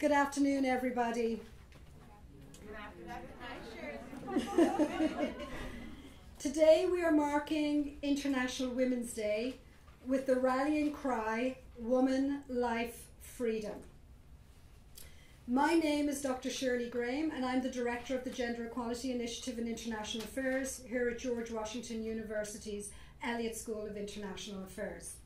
Good afternoon, everybody. Good afternoon. Today we are marking International Women's Day with the rallying cry, Woman, Life, Freedom. My name is Dr. Shirley Graham and I'm the Director of the Gender Equality Initiative in International Affairs here at George Washington University's Elliott School of International Affairs.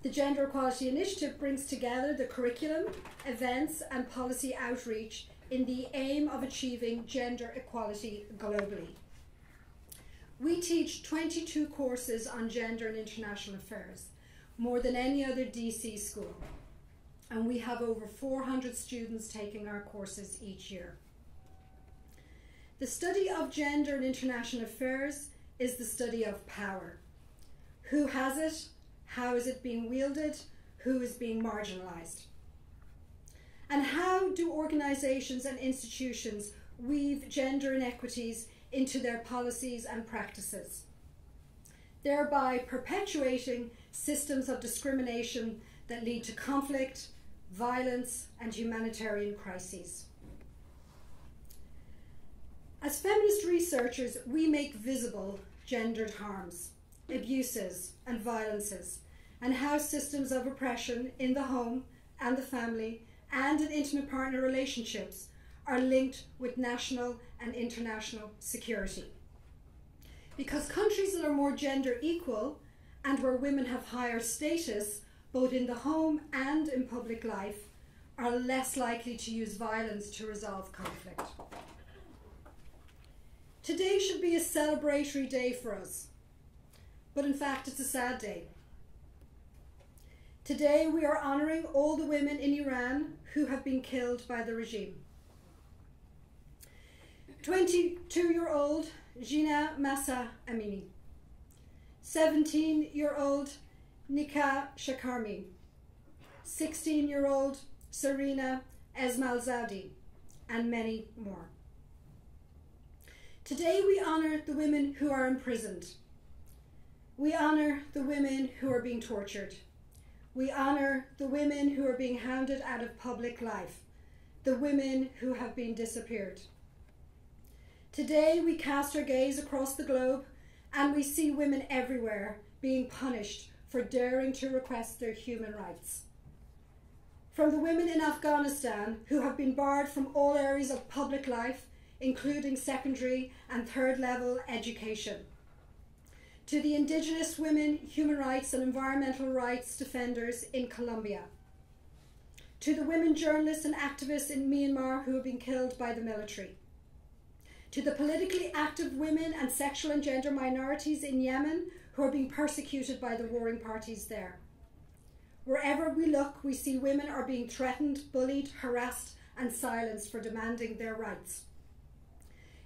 The Gender Equality Initiative brings together the curriculum, events and policy outreach in the aim of achieving gender equality globally. We teach 22 courses on gender and international affairs, more than any other DC school, and we have over 400 students taking our courses each year. The study of gender and international affairs is the study of power. Who has it? How is it being wielded? Who is being marginalized? And how do organizations and institutions weave gender inequities into their policies and practices, thereby perpetuating systems of discrimination that lead to conflict, violence, and humanitarian crises? As feminist researchers, we make visible gendered harms, abuses and violences, and how systems of oppression in the home and the family and in intimate partner relationships are linked with national and international security. Because countries that are more gender equal and where women have higher status, both in the home and in public life, are less likely to use violence to resolve conflict. Today should be a celebratory day for us, but in fact it's a sad day. Today we are honouring all the women in Iran who have been killed by the regime. 22-year-old Jina Mahsa Amini, 17-year-old Nika Shakarmi, 16-year-old Serena Esmailzadeh, and many more. Today we honour the women who are imprisoned. We honour the women who are being tortured. We honour the women who are being hounded out of public life, the women who have been disappeared. Today we cast our gaze across the globe and we see women everywhere being punished for daring to request their human rights. From the women in Afghanistan who have been barred from all areas of public life, including secondary and third level education, to the indigenous women, human rights and environmental rights defenders in Colombia, to the women journalists and activists in Myanmar who have been killed by the military, to the politically active women and sexual and gender minorities in Yemen who are being persecuted by the warring parties there. Wherever we look, we see women are being threatened, bullied, harassed and silenced for demanding their rights.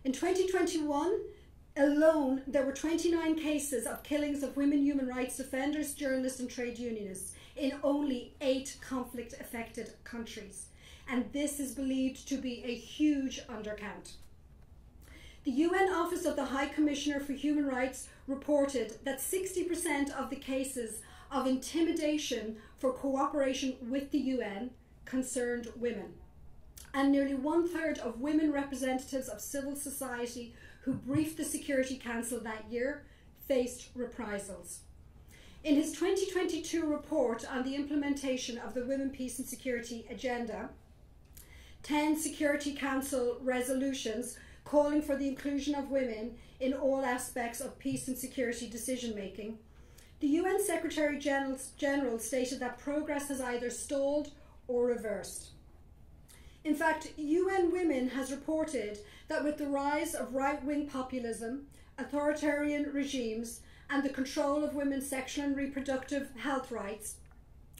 In 2021 alone, there were 29 cases of killings of women human rights defenders, journalists and trade unionists in only 8 conflict-affected countries. And this is believed to be a huge undercount. The UN Office of the High Commissioner for Human Rights reported that 60% of the cases of intimidation for cooperation with the UN concerned women. And nearly 1/3 of women representatives of civil society who briefed the Security Council that year faced reprisals. In his 2022 report on the implementation of the Women, Peace and Security Agenda, 10 Security Council resolutions calling for the inclusion of women in all aspects of peace and security decision-making, the UN Secretary General stated that progress has either stalled or reversed. In fact, UN Women has reported that with the rise of right-wing populism, authoritarian regimes, and the control of women's sexual and reproductive health rights,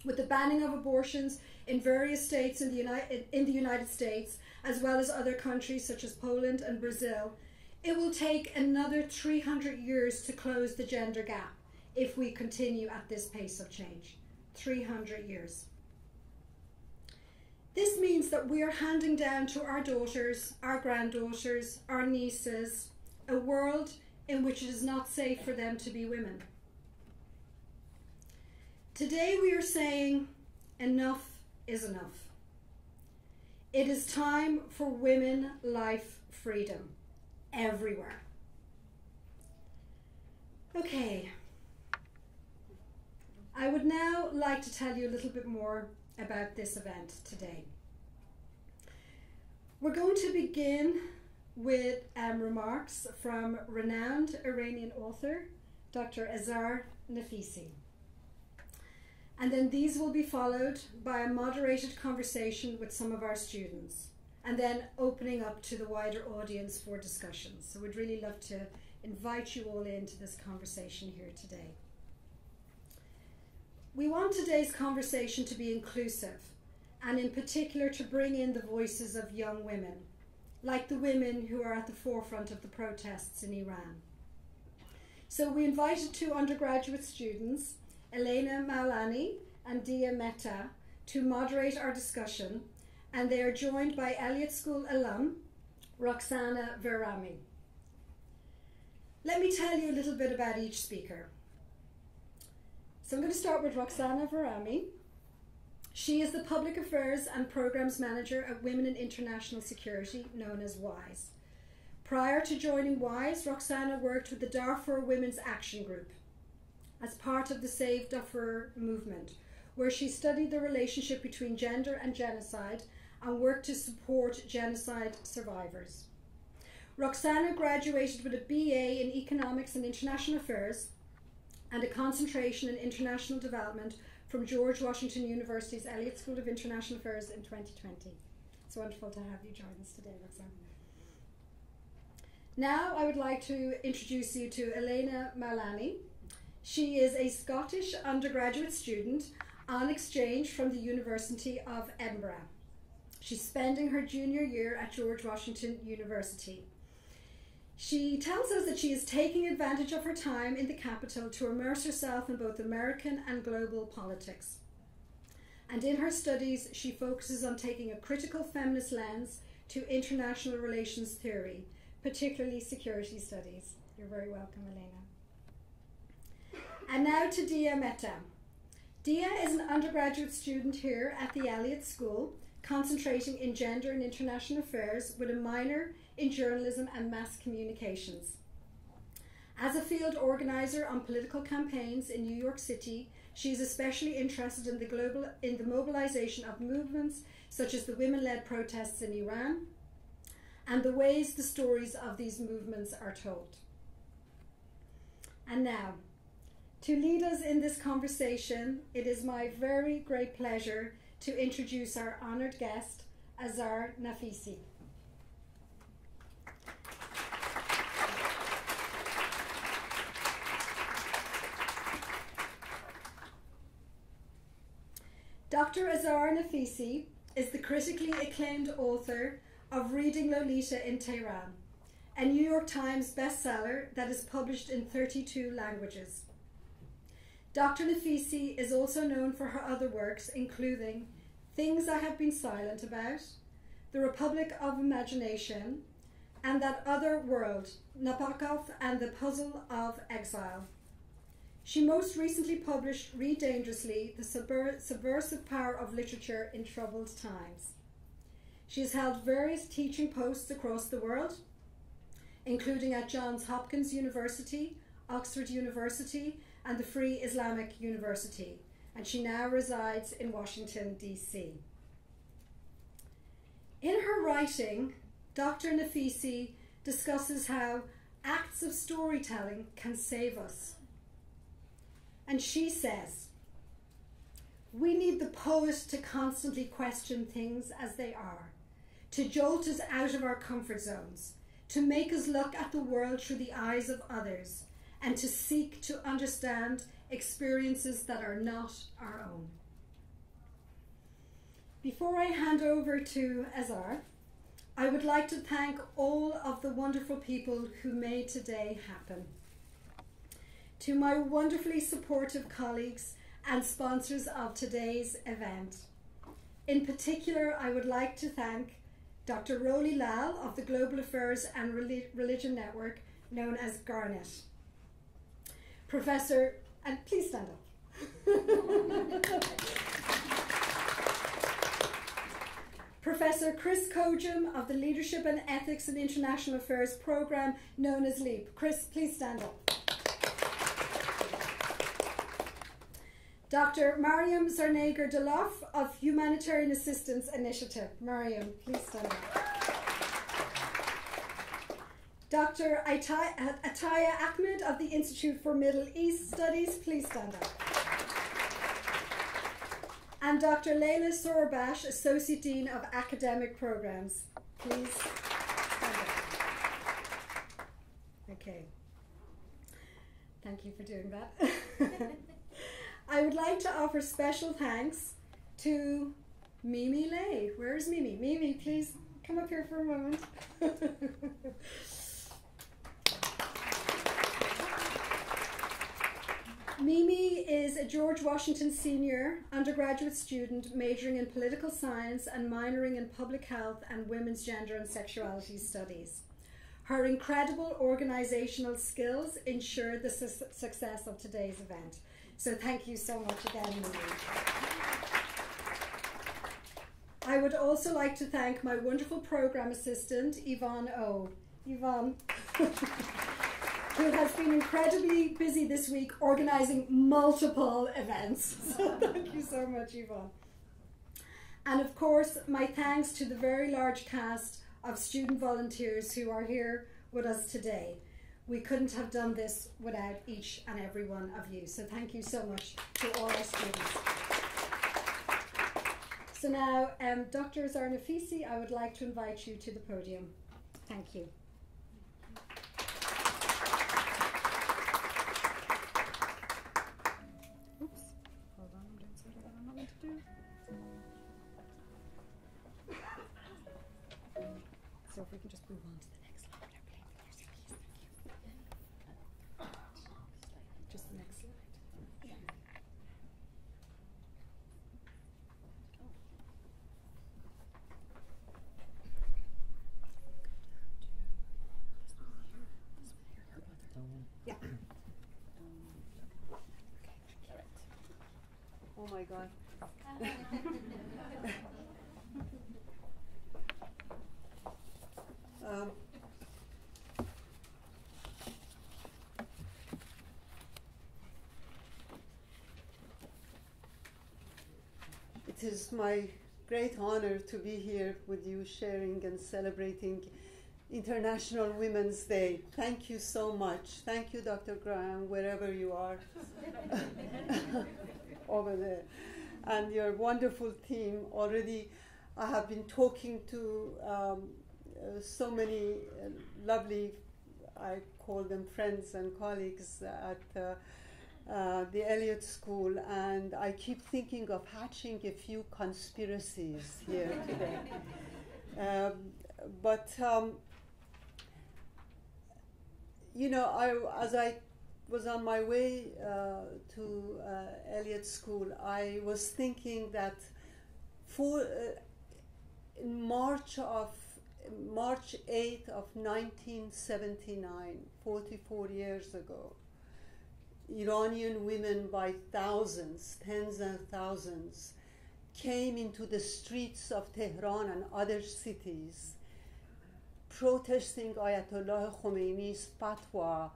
with the banning of abortions in various states in the United States, as well as other countries such as Poland and Brazil, it will take another 300 years to close the gender gap if we continue at this pace of change. 300 years. This means that we are handing down to our daughters, our granddaughters, our nieces, a world in which it is not safe for them to be women. Today we are saying enough is enough. It is time for women, life, freedom, everywhere. Okay. I would now like to tell you a little bit more about this event today. We're going to begin with remarks from renowned Iranian author, Dr. Azar Nafisi. And then these will be followed by a moderated conversation with some of our students, and then opening up to the wider audience for discussions. So we'd really love to invite you all into this conversation here today. We want today's conversation to be inclusive, and in particular to bring in the voices of young women, like the women who are at the forefront of the protests in Iran. So we invited two undergraduate students, Allameh Tabatabai and Dia Mehta, to moderate our discussion, and they are joined by Elliott School alum, Roxana Verami. Let me tell you a little bit about each speaker. So I'm going to start with Roxana Verami. She is the Public Affairs and Programs Manager at Women in International Security, known as WISE. Prior to joining WISE, Roxana worked with the Darfur Women's Action Group as part of the Save Darfur movement, where she studied the relationship between gender and genocide and worked to support genocide survivors. Roxana graduated with a BA in Economics and International Affairs and a concentration in International Development from George Washington University's Elliott School of International Affairs in 2020. It's wonderful to have you join us today, Roxana. Now I would like to introduce you to Allameh Tabatabai. She is a Scottish undergraduate student on exchange from the University of Edinburgh. She's spending her junior year at George Washington University. She tells us that she is taking advantage of her time in the capital to immerse herself in both American and global politics. And in her studies, she focuses on taking a critical feminist lens to international relations theory, particularly security studies. You're very welcome, Allameh. And now to Dia Mehta. Dia is an undergraduate student here at the Elliott School, concentrating in gender and international affairs with a minor in journalism and mass communications. As a field organizer on political campaigns in New York City, she is especially interested in the mobilization of movements such as the women-led protests in Iran and the ways the stories of these movements are told. And now, to lead us in this conversation, it is my very great pleasure to introduce our honored guest, Azar Nafisi. Dr. Azar Nafisi is the critically acclaimed author of Reading Lolita in Tehran, a New York Times bestseller that is published in 32 languages. Dr. Nafisi is also known for her other works, including Things I Have Been Silent About, The Republic of Imagination, and That Other World, Nabokov and the Puzzle of Exile. She most recently published Read Dangerously, The Subversive Power of Literature in Troubled Times. She has held various teaching posts across the world, including at Johns Hopkins University, Oxford University, and the Free Islamic University, and she now resides in Washington, D.C. In her writing, Dr. Nafisi discusses how acts of storytelling can save us. And she says, we need the poet to constantly question things as they are, to jolt us out of our comfort zones, to make us look at the world through the eyes of others, and to seek to understand experiences that are not our own. Before I hand over to Azar, I would like to thank all of the wonderful people who made today happen. To my wonderfully supportive colleagues and sponsors of today's event. In particular, I would like to thank Dr. Roli Lal of the Global Affairs and Religion Network, known as Garnet. Professor, and please stand up. Professor Chris Kojum of the Leadership and Ethics in International Affairs program known as LEAP. Chris, please stand up. Dr. Mariam Zarnager-Deloff of Humanitarian Assistance Initiative. Mariam, please stand up. Dr. Ataya Ahmed of the Institute for Middle East Studies, please stand up. And Dr. Leila Sorbash, Associate Dean of Academic Programs, please stand up. Okay. Thank you for doing that. I would like to offer special thanks to Mimi Lay. Where is Mimi? Mimi, please come up here for a moment. Mimi is a George Washington Senior undergraduate student majoring in political science and minoring in public health and women's gender and sexuality studies. Her incredible organizational skills ensured the success of today's event. So thank you so much again, Mimi. I would also like to thank my wonderful program assistant, Yvonne O. Yvonne, who has been incredibly busy this week organizing multiple events. So thank you so much, Yvonne. And of course, my thanks to the very large cast of student volunteers who are here with us today. We couldn't have done this without each and every one of you. So thank you so much to all our students. So now, Dr. Azar Nafisi, I would like to invite you to the podium. Thank you. Oops, hold on, I'm doing something I don't know what to do. So if we can just move on to the next slide. Just the next slide. Yeah. Oh my God. It is my great honor to be here with you, sharing and celebrating International Women's Day. Thank you so much. Thank you, Dr. Graham, wherever you are over there. And your wonderful team. Already I have been talking to so many lovely, I call them friends and colleagues at the Elliott School, and I keep thinking of hatching a few conspiracies here today. You know, as I was on my way to Elliott School, I was thinking that in March 8th of 1979, 44 years ago, Iranian women by thousands, tens and thousands, came into the streets of Tehran and other cities protesting Ayatollah Khomeini's fatwa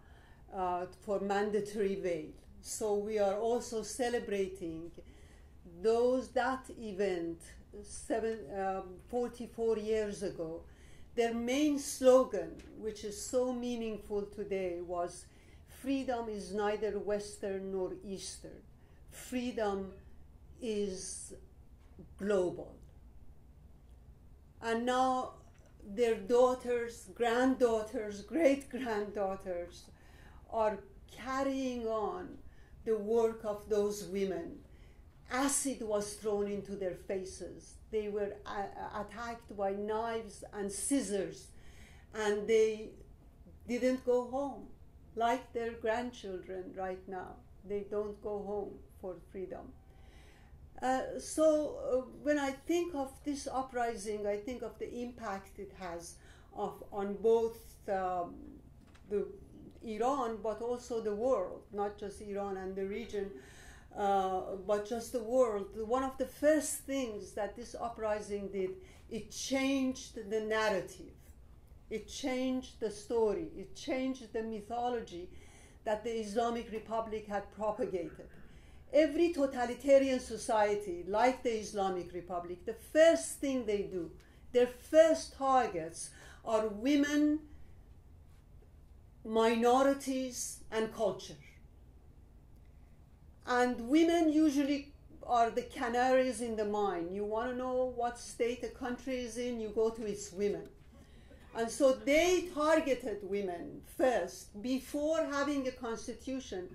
for mandatory veil. So we are also celebrating that event 44 years ago. Their main slogan, which is so meaningful today, was "Freedom is neither Western nor Eastern. Freedom is global." And now their daughters, granddaughters, great-granddaughters are carrying on the work of those women. Acid was thrown into their faces. They were attacked by knives and scissors, and they didn't go home. Like their grandchildren right now, they don't go home for freedom. So when I think of this uprising, I think of the impact it has on both the Iran, but also the world, not just Iran and the region. but just the world. One of the first things that this uprising did, it changed the narrative. It changed the story. It changed the mythology that the Islamic Republic had propagated. Every totalitarian society, like the Islamic Republic, the first thing they do, their first targets are women, minorities, and culture. And women usually are the canaries in the mine. You want to know what state a country is in, you go to its women. And so they targeted women first. Before having a constitution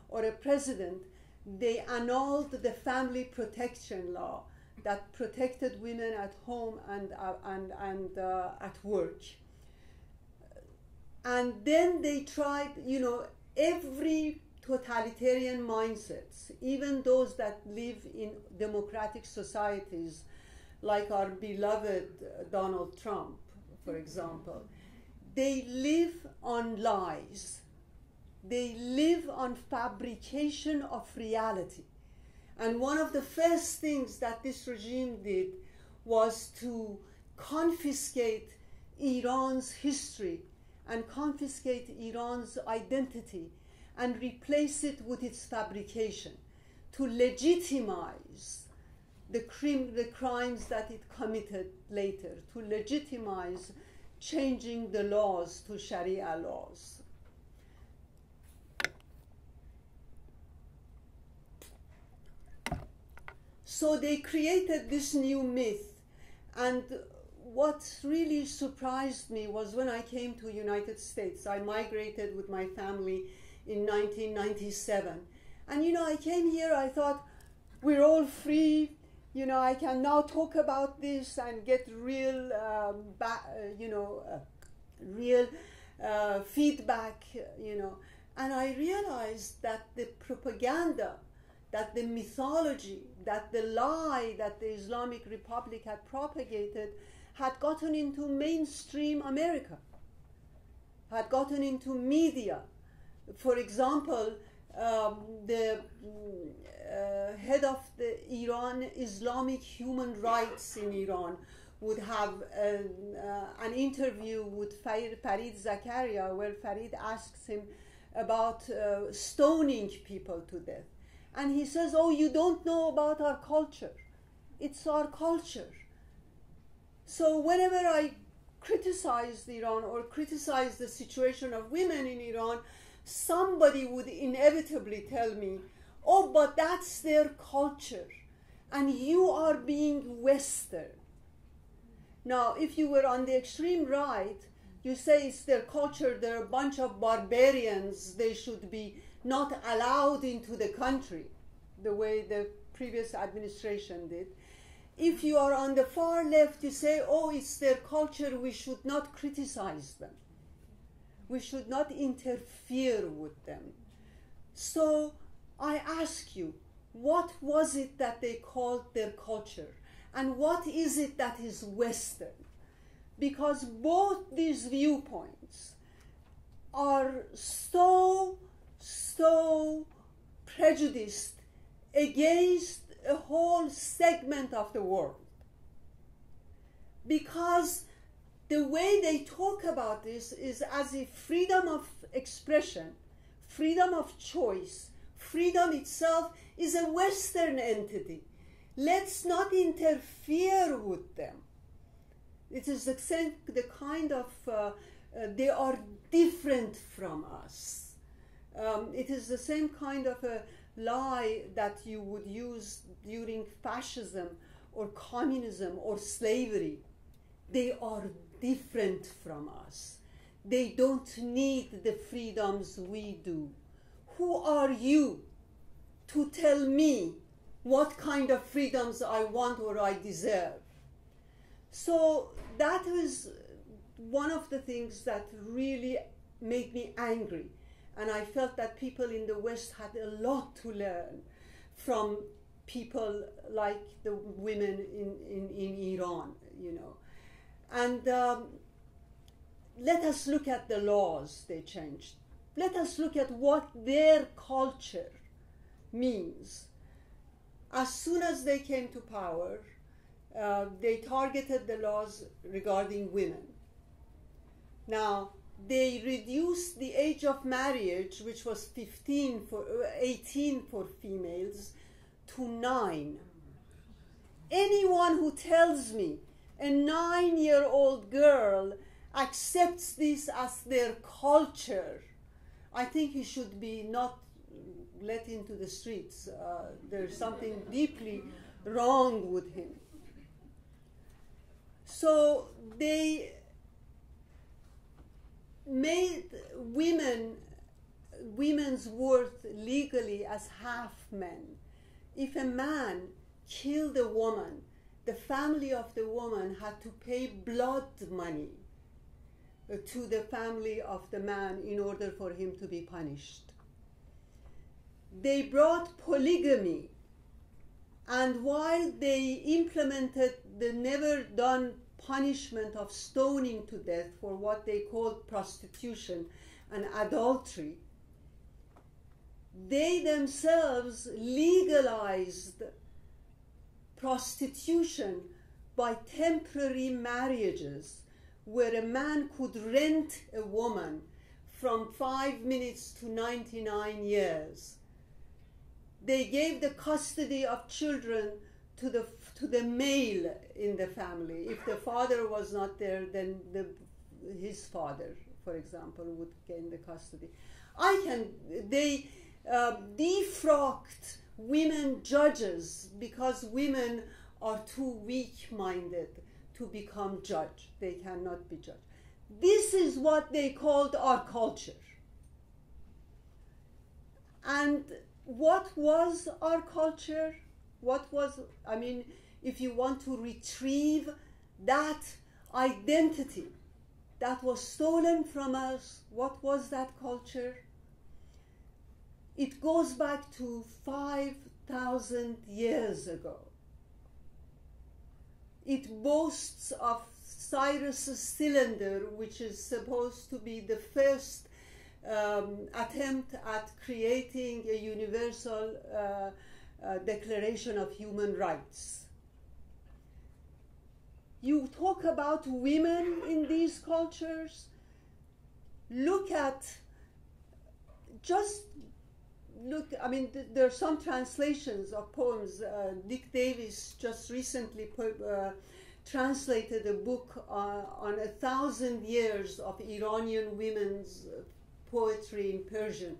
or a president, they annulled the family protection law that protected women at home and at work. And then they tried, every totalitarian mindsets, even those that live in democratic societies, like our beloved Donald Trump, for example, they live on lies. They live on fabrication of reality. And one of the first things that this regime did was to confiscate Iran's history and confiscate Iran's identity and replace it with its fabrication, to legitimize the crimes that it committed later, to legitimize changing the laws to Sharia laws. So they created this new myth, and what really surprised me was when I came to the United States. I migrated with my family in 1997. And I came here, I thought, we're all free, I can now talk about this and get real, real feedback, And I realized that the propaganda, that the mythology, that the lie that the Islamic Republic had propagated had gotten into mainstream America, had gotten into media. For example, the head of the Iran Islamic human rights in Iran would have an interview with Farid Zakaria, where Farid asks him about stoning people to death. And he says, oh, you don't know about our culture. It's our culture. So whenever I criticized Iran or criticized the situation of women in Iran, somebody would inevitably tell me, oh, but that's their culture, and you are being Western. Now, if you were on the extreme right, you say it's their culture, they're a bunch of barbarians, they should be not allowed into the country, the way the previous administration did. If you are on the far left, you say, oh, it's their culture, we should not criticize them. We should not interfere with them. So I ask you, what was it that they called their culture? And what is it that is Western? Because both these viewpoints are so prejudiced against a whole segment of the world. Because the way they talk about this is as if freedom of expression, freedom of choice, freedom itself is a Western entity. Let's not interfere with them. It is the kind of, they are different from us. It is the same kind of a lie that you would use during fascism or communism or slavery. They are different from us. They don't need the freedoms we do. Who are you to tell me what kind of freedoms I want or I deserve? So that was one of the things that really made me angry. And I felt that people in the West had a lot to learn from people like the women in Iran, And let us look at the laws they changed. Let us look at what their culture means. As soon as they came to power, they targeted the laws regarding women. Now, they reduced the age of marriage, which was 18 for females, to 9. Anyone who tells me a 9-year-old girl accepts this as their culture, I think he should be not let into the streets. There's something deeply wrong with him. So they made women's worth legally as half men. If a man killed a woman, the family of the woman had to pay blood money to the family of the man in order for him to be punished. They brought polygamy, and while they implemented the never done punishment of stoning to death for what they called prostitution and adultery, they themselves legalized prostitution by temporary marriages, where a man could rent a woman from 5 minutes to 99 years. They gave the custody of children to the male in the family. If the father was not there, then his father, for example, would gain the custody. They defrocked women judges because women are too weak-minded to become judge. They cannot be judge. This is what they called our culture. And what was our culture? If you want to retrieve that identity that was stolen from us, what was that culture? It goes back to 5,000 years ago. It boasts of Cyrus's cylinder, which is supposed to be the first attempt at creating a universal Declaration of Human Rights. You talk about women in these cultures. There are some translations of poems. Dick Davis just recently translated a book on 1,000 years of Iranian women's poetry in Persian.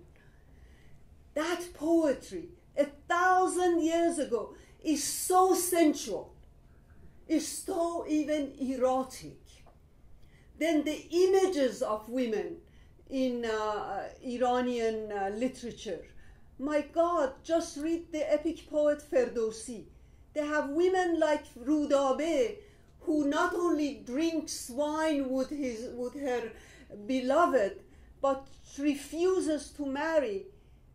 That poetry, 1,000 years ago, is so sensual, is so even erotic. Then the images of women in Iranian literature, my God, just read the epic poet Ferdowsi. They have women like Rudabe, who not only drinks wine with her beloved, but refuses to marry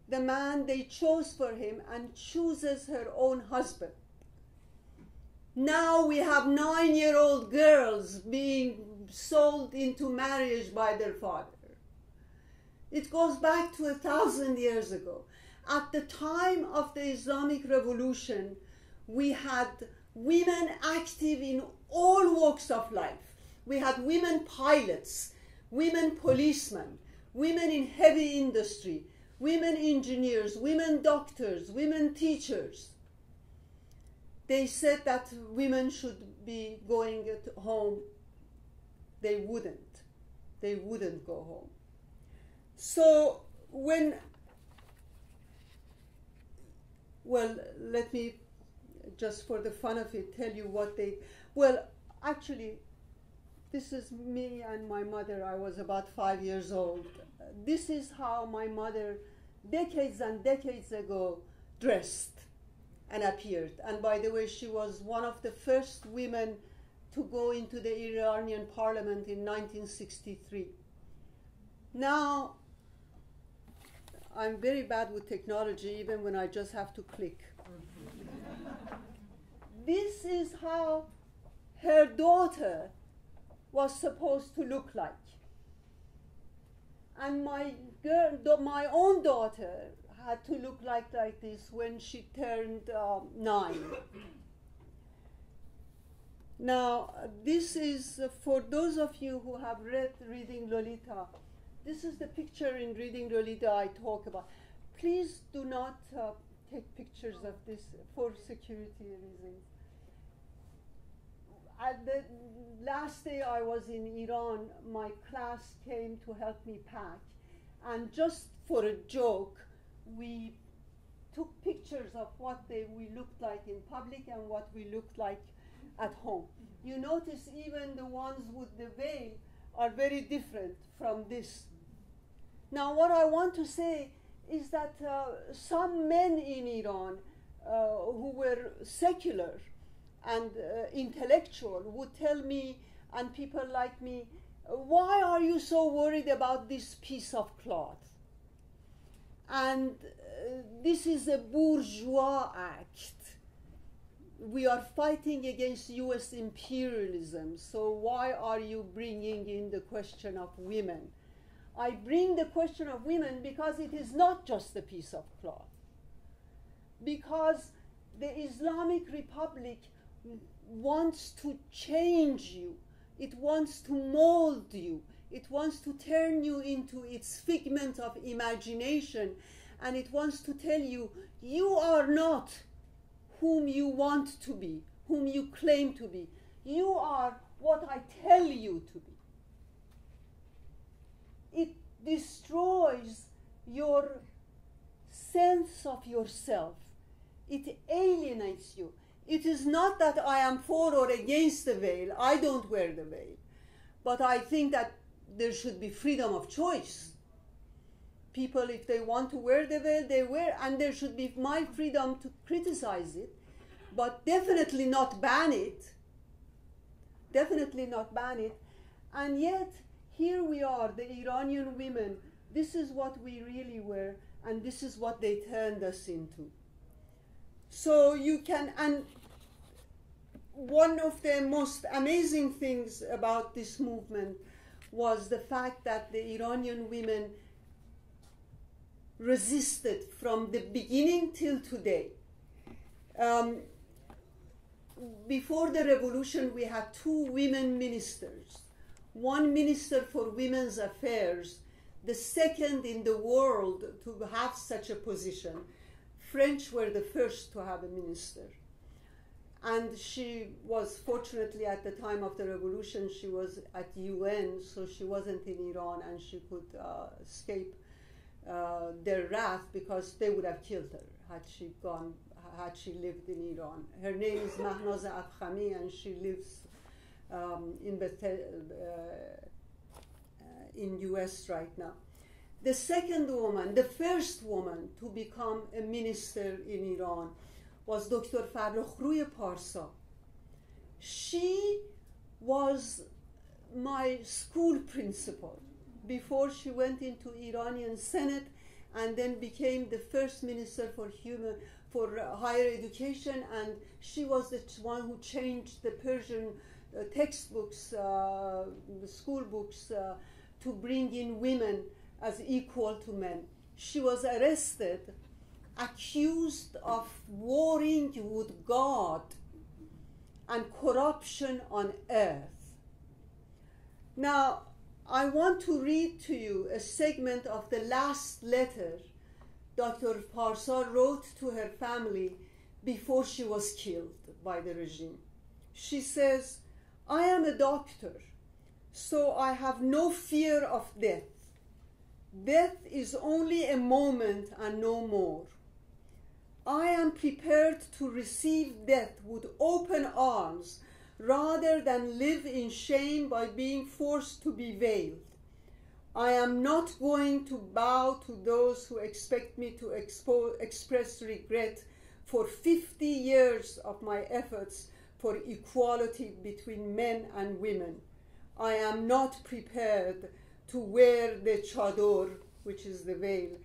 the man they chose for him and chooses her own husband. Now we have 9-year-old girls being sold into marriage by their father. It goes back to 1,000 years ago. At the time of the Islamic Revolution, we had women active in all walks of life. We had women pilots, women policemen, women in heavy industry, women engineers, women doctors, women teachers. They said that women should be going home. They wouldn't. They wouldn't go home. So let me, just for the fun of it, tell you what they, actually, this is me and my mother. I was about 5 years old. This is how my mother, decades and decades ago, dressed and appeared. And by the way, she was one of the first women to go into the Iranian parliament in 1963. Now, I'm very bad with technology, even when I just have to click. This is how her daughter was supposed to look like. And my own daughter had to look like this when she turned 9. Now, this is for those of you who have read Reading Lolita. This is the picture in Reading Lolita I talk about. Please do not take pictures of this for security reasons. At the last day I was in Iran, my class came to help me pack. And just for a joke, we took pictures of what we looked like in public and what we looked like at home. You notice even the ones with the veil are very different from this. Now, what I want to say is that some men in Iran who were secular and intellectual would tell me, and people like me, why are you so worried about this piece of cloth? And this is a bourgeois act. We are fighting against US imperialism, so why are you bringing in the question of women? I bring the question of women because it is not just a piece of cloth. Because the Islamic Republic wants to change you. It wants to mold you. It wants to turn you into its figment of imagination. And it wants to tell you, you are not whom you want to be, whom you claim to be. You are what I tell you to be. It destroys your sense of yourself. It alienates you. It is not that I am for or against the veil. I don't wear the veil. But I think that there should be freedom of choice. People, if they want to wear the veil, they wear, and there should be my freedom to criticize it, but definitely not ban it. Definitely not ban it. And yet, here we are, the Iranian women. This is what we really were, and this is what they turned us into. So you can, and one of the most amazing things about this movement was the fact that the Iranian women resisted from the beginning till today. Before the revolution, we had 2 women ministers. One minister for women's affairs, the second in the world to have such a position. French were the first to have a minister. And she was, fortunately, at the time of the revolution, she was at UN, so she wasn't in Iran, and she could escape their wrath, because they would have killed her had she lived in Iran. Her name is Mahnaz Afkhami, and she lives in US right now. The second woman, the first woman to become a minister in Iran, was Dr. Farrokhruy Parsa. She was my school principal before she went into Iranian Senate, and then became the first minister for higher education, and she was the one who changed the Persian textbooks, school books, to bring in women as equal to men. She was arrested, accused of warring with God and corruption on earth. Now, I want to read to you a segment of the last letter Dr. Parsa wrote to her family before she was killed by the regime. She says, "I am a doctor, so I have no fear of death. Death is only a moment and no more. I am prepared to receive death with open arms rather than live in shame by being forced to be veiled. I am not going to bow to those who expect me to express regret for 50 years of my efforts for equality between men and women. I am not prepared to wear the chador, which is the veil,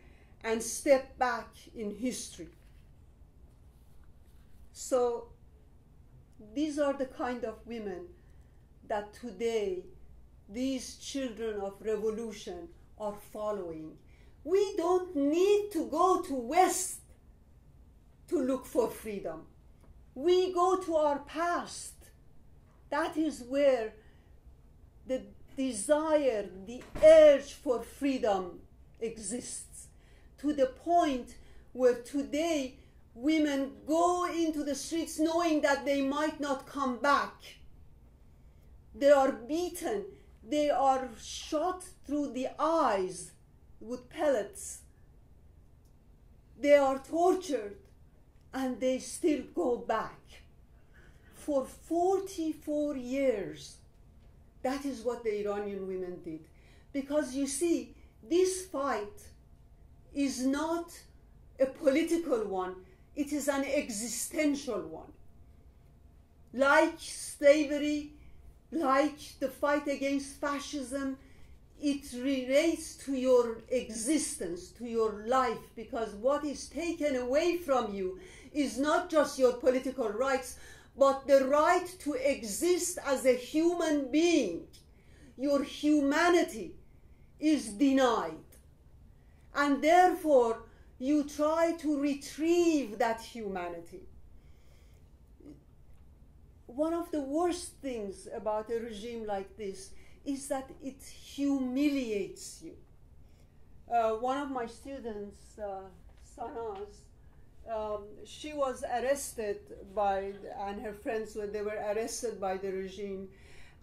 and step back in history." So these are the kind of women that today these children of revolution are following. We don't need to go to West to look for freedom. We go to our past. That is where the desire, the urge for freedom exists, to the point where today women go into the streets knowing that they might not come back. They are beaten. They are shot through the eyes with pellets. They are tortured, and they still go back. For 44 years, that is what the Iranian women did. Because you see, this fight is not a political one, it is an existential one. Like slavery, like the fight against fascism, it relates to your existence, to your life, because what is taken away from you is not just your political rights, but the right to exist as a human being. Your humanity is denied. And therefore, you try to retrieve that humanity. One of the worst things about a regime like this is that it humiliates you. One of my students, Sanaz, she was arrested and her friends, they were arrested by the regime.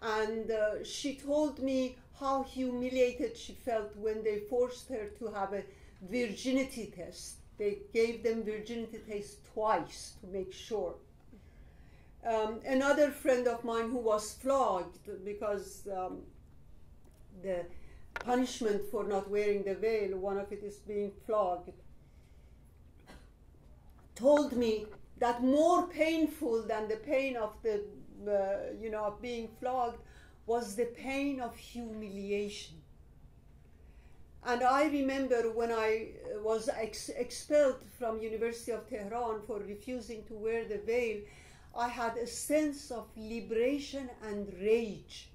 And she told me how humiliated she felt when they forced her to have a virginity test. They gave them virginity test twice to make sure. Another friend of mine who was flogged because the punishment for not wearing the veil, one of it is being flogged, told me that more painful than the pain of the of being flogged was the pain of humiliation. And I remember when I was expelled from University of Tehran for refusing to wear the veil, I had a sense of liberation and rage,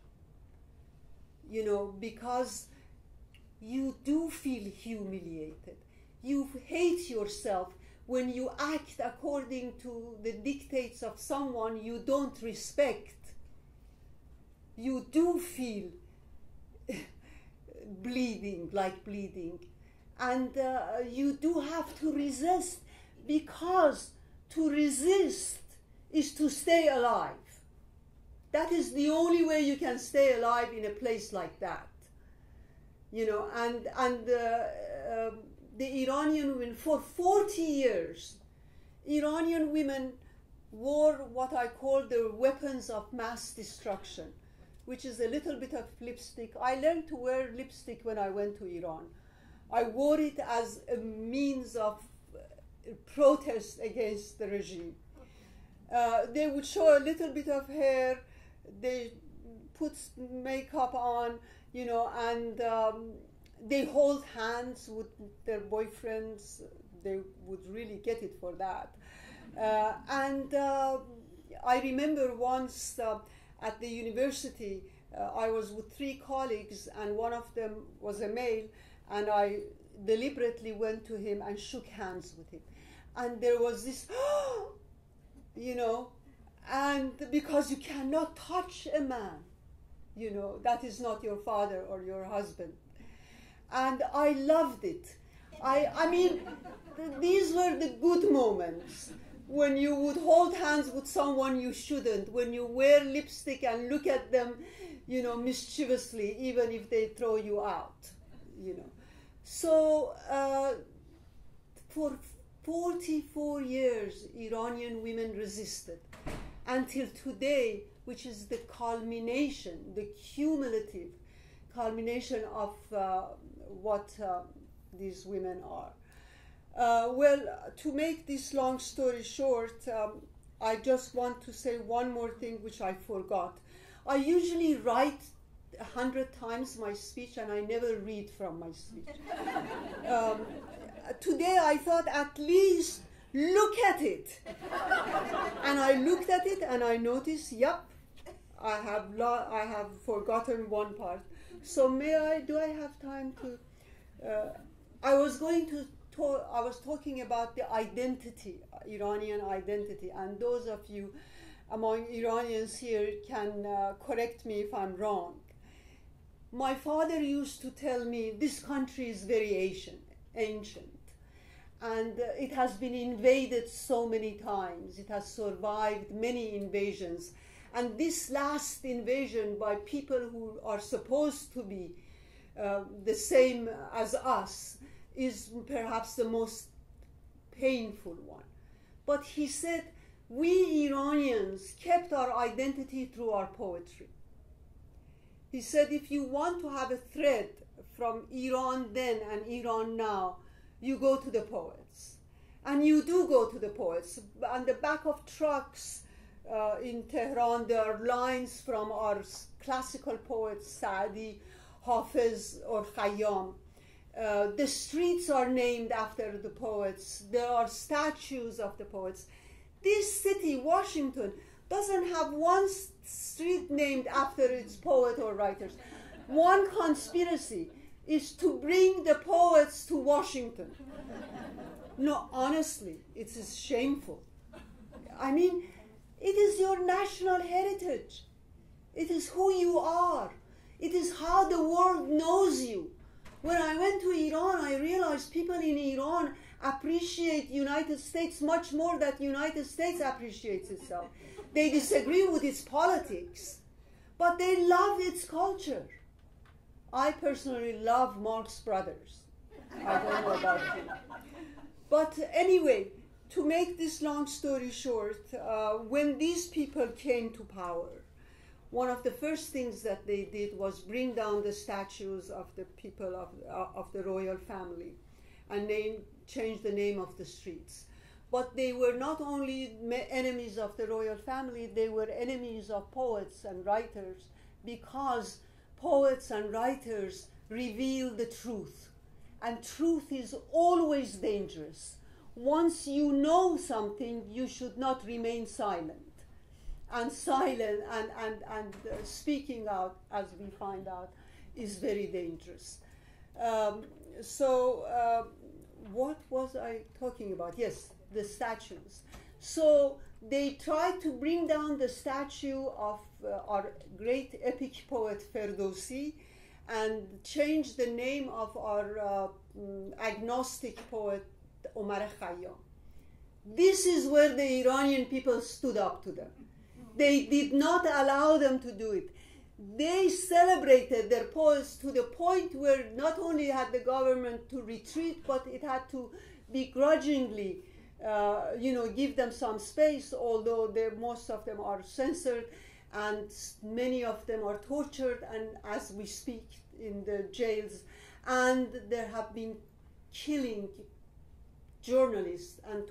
because you do feel humiliated. You hate yourself when you act according to the dictates of someone you don't respect. You do feel bleeding, and you do have to resist, because to resist is to stay alive. That is the only way you can stay alive in a place like that. The Iranian women, for 40 years, Iranian women wore what I call the weapons of mass destruction, which is a little bit of lipstick. I learned to wear lipstick when I went to Iran. I wore it as a means of protest against the regime. They would show a little bit of hair, they put makeup on, and they hold hands with their boyfriends. They would really get it for that. I remember once at the university, I was with 3 colleagues, and one of them was a male, and I deliberately went to him and shook hands with him. And there was this, and because you cannot touch a man, that is not your father or your husband. And I loved it. I mean, these were the good moments, when you would hold hands with someone you shouldn't, when you wear lipstick and look at them, mischievously, even if they throw you out, So for 44 years, Iranian women resisted, until today, which is the culmination, the cumulative culmination of what these women are. To make this long story short, I just want to say one more thing which I forgot. I usually write 100 times my speech, and I never read from my speech. Today I thought, at least look at it. And I looked at it and I noticed, yep, I have forgotten one part. So do I have time to I was talking about the identity, Iranian identity, and those of you among Iranians here can correct me if I'm wrong. My father used to tell me this country is very ancient, and it has been invaded so many times. It has survived many invasions, and this last invasion by people who are supposed to be the same as us is perhaps the most painful one. But he said, we Iranians kept our identity through our poetry. He said, if you want to have a thread from Iran then and Iran now, you go to the poets. And you do go to the poets. On the back of trucks in Tehran, there are lines from our classical poets, Saadi, Hafiz, or Khayyam. The streets are named after the poets. There are statues of the poets. This city, Washington, doesn't have one street named after its poet or writers. One conspiracy is to bring the poets to Washington. No, honestly, it is shameful. I mean, it is your national heritage. It is who you are. It is how the world knows you. When I went to Iran, I realized people in Iran appreciate United States much more than United States appreciates itself. They disagree with its politics, but they love its culture. I personally love Marx Brothers. I don't know about you. But anyway, to make this long story short, when these people came to power, one of the first things that they did was bring down the statues of the people of the royal family and change the name of the streets. But they were not only enemies of the royal family, they were enemies of poets and writers, because poets and writers reveal the truth. And truth is always dangerous. Once you know something, you should not remain silent. And silent and speaking out, as we find out, is very dangerous. What was I talking about? Yes, the statues. So they tried to bring down the statue of our great epic poet Ferdowsi and change the name of our agnostic poet Omar Khayyam. This is where the Iranian people stood up to them. They did not allow them to do it. They celebrated their poets to the point where not only had the government to retreat, but it had to begrudgingly, give them some space, although most of them are censored and many of them are tortured, and as we speak, in the jails. And there have been killing journalists and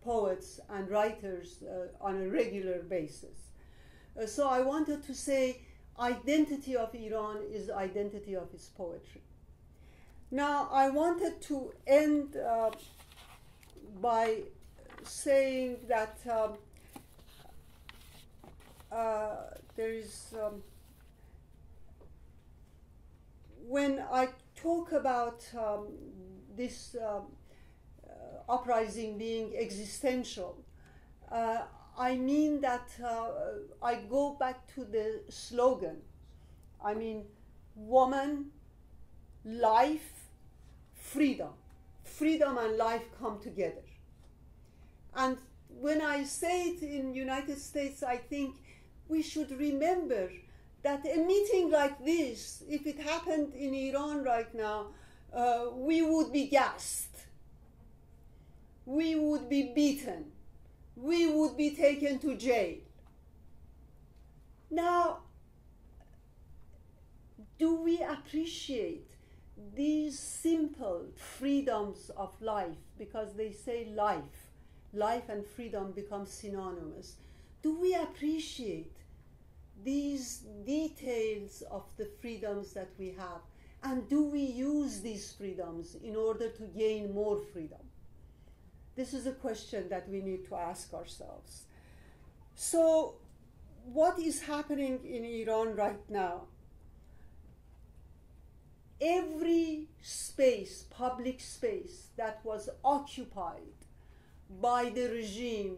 poets and writers on a regular basis. So I wanted to say identity of Iran is identity of its poetry. Now I wanted to end by saying that there is, when I talk about this uprising being existential, I mean that I go back to the slogan. I mean, woman, life, freedom. Freedom and life come together. And when I say it in United States, I think we should remember that a meeting like this, if it happened in Iran right now, we would be gassed. We would be beaten. We would be taken to jail. Now, do we appreciate these simple freedoms of life? Because they say life and freedom become synonymous. Do we appreciate these details of the freedoms that we have? And do we use these freedoms in order to gain more freedom? This is a question that we need to ask ourselves. So, what is happening in Iran right now? every space, public space, that was occupied by the regime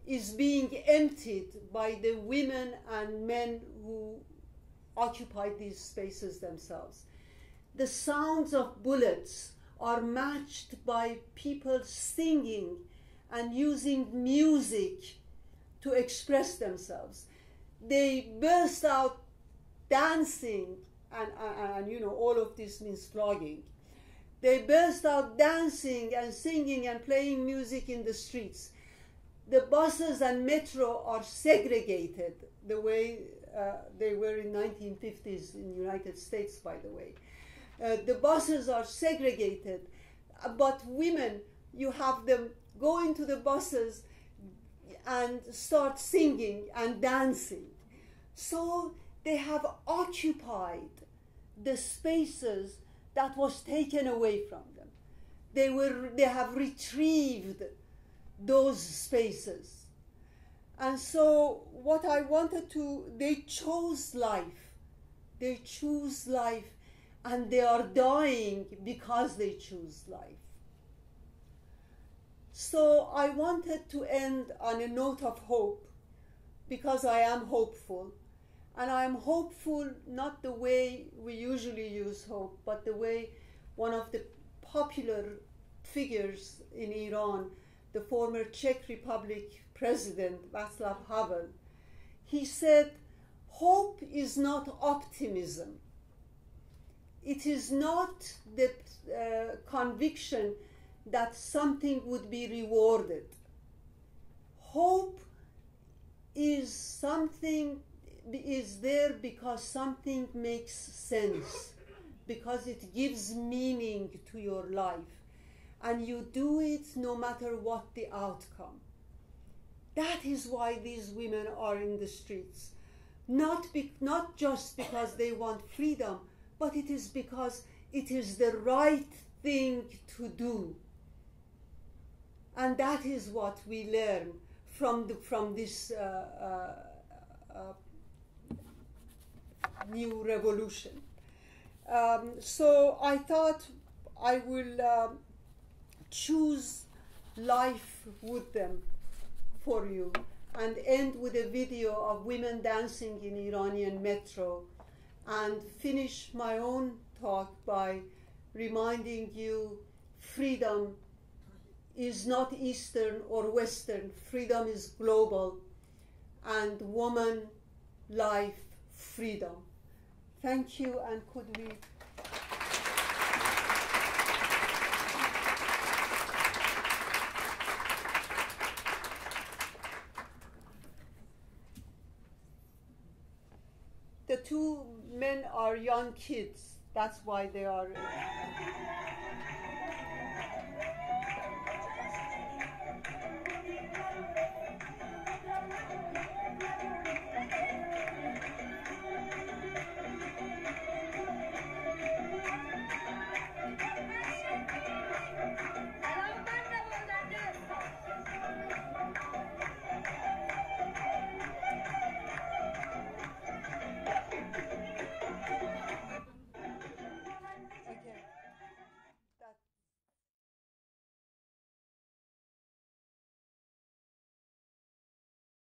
is being emptied by the women and men who occupied these spaces themselves. The sounds of bullets are matched by people singing and using music to express themselves. They burst out dancing, and you know, all of this means flogging. They burst out dancing and singing and playing music in the streets. The buses and metro are segregated the way they were in 1950s in the United States, by the way. The buses are segregated, but women, you have them go into the buses and start singing and dancing. So they have occupied the spaces that was taken away from them. They have retrieved those spaces. And so what I wanted to, they chose life. They choose life, and they are dying because they choose life. So I wanted to end on a note of hope, because I am hopeful. And I am hopeful not the way we usually use hope, but the way one of the popular figures in Iran, the former Czech Republic president, Václav Havel, he said, hope is not optimism. It is not the conviction that something would be rewarded. Hope is there because something makes sense, because it gives meaning to your life, and you do it no matter what the outcome. That is why these women are in the streets. Not just because they want freedom, but it is because it is the right thing to do. And that is what we learn from this new revolution. So I thought I will choose life with them for you and end with a video of women dancing in Iranian metro, and finish my own talk by reminding you freedom is not Eastern or Western. Freedom is global, and woman, life, freedom. Thank you, and could we... The two men are young kids. That's why they are...